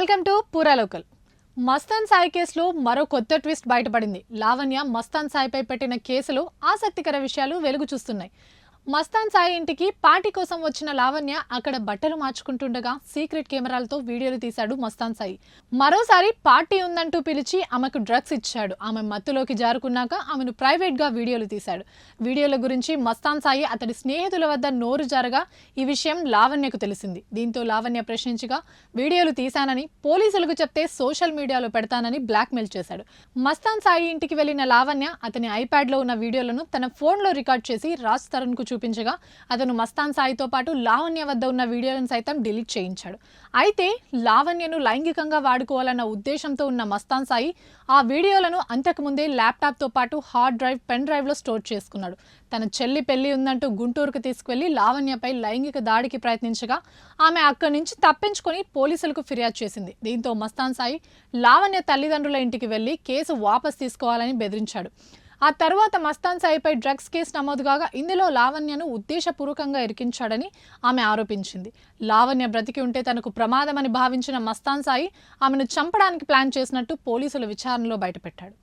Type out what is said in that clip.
Welcome to పూరా local. Mastan Sai కేసులో మరో కొత్త ట్విస్ట్ బయటపడింది. లావణ్య మస్తాన్ సాయిపై పెట్టిన కేసులో ఆసక్తికర విషయాలు వెలుగు చూస్తున్నాయి. మస్తాన్ సాయి ఇంటికి పార్టీ కోసం వచ్చిన లావణ్య అక్కడ బట్టలు మార్చుకుంటుండగా సీక్రెట్ కెమెరాలతో వీడియోలు తీశాడు మస్తాన్ సాయి. మరోసారి పార్టీ ఉందంటూ పిలిచి ఆమెకు డ్రగ్స్ ఇచ్చాడు. ఆమె మత్తులోకి జారుకున్నాక ఆమెను ప్రైవేట్ గా వీడియోలు తీశాడు. వీడియోల గురించి మస్తాన్ సాయి అతడి స్నేహితుల వద్ద నోరు జారగా ఈ విషయం లావణ్యకు తెలిసింది. దీంతో లావణ్య ప్రశ్నించగా వీడియోలు తీశానని, పోలీసులకు చెప్తే సోషల్ మీడియాలో పెడతానని బ్లాక్మెయిల్ చేశాడు. మస్తాన్ సాయి ఇంటికి వెళ్లిన లావణ్య అతని ఐప్యాడ్ లో ఉన్న వీడియోలను తన ఫోన్ లో రికార్డ్ చేసి రాజ్ తరుణ్ కు చూపించగా అతను మస్తాన్ సాయితో పాటు లావణ్య వద్ద ఉన్న వీడియోలను సైతం డిలీట్ చేయించాడు. అయితే లావణ్యను లైంగికంగా వాడుకోవాలన్న ఉద్దేశంతో ఉన్న మస్తాన్ సాయి ఆ వీడియోలను అంతకుముందే ల్యాప్టాప్తో పాటు హార్డ్ డ్రైవ్, పెన్ డ్రైవ్లో స్టోర్ చేసుకున్నాడు. తన చెల్లి పెళ్లి ఉందంటూ గుంటూరుకు తీసుకువెళ్లి లావణ్యపై లైంగిక దాడికి ప్రయత్నించగా ఆమె అక్కడి నుంచి తప్పించుకొని పోలీసులకు ఫిర్యాదు చేసింది. దీంతో మస్తాన్ సాయి లావణ్య తల్లిదండ్రుల ఇంటికి వెళ్లి కేసు వాపస్ తీసుకోవాలని బెదిరించాడు. ఆ తర్వాత మస్తాన్ సాయిపై డ్రగ్స్ కేసు నమోదు కాగా ఇందులో లావణ్యను ఉద్దేశపూర్వకంగా ఇరికించాడని ఆమె ఆరోపించింది. లావణ్య బ్రతికి ఉంటే తనకు ప్రమాదమని భావించిన మస్తాన్ సాయి ఆమెను చంపడానికి ప్లాన్ చేసినట్టు పోలీసుల విచారణలో బయటపెట్టాడు.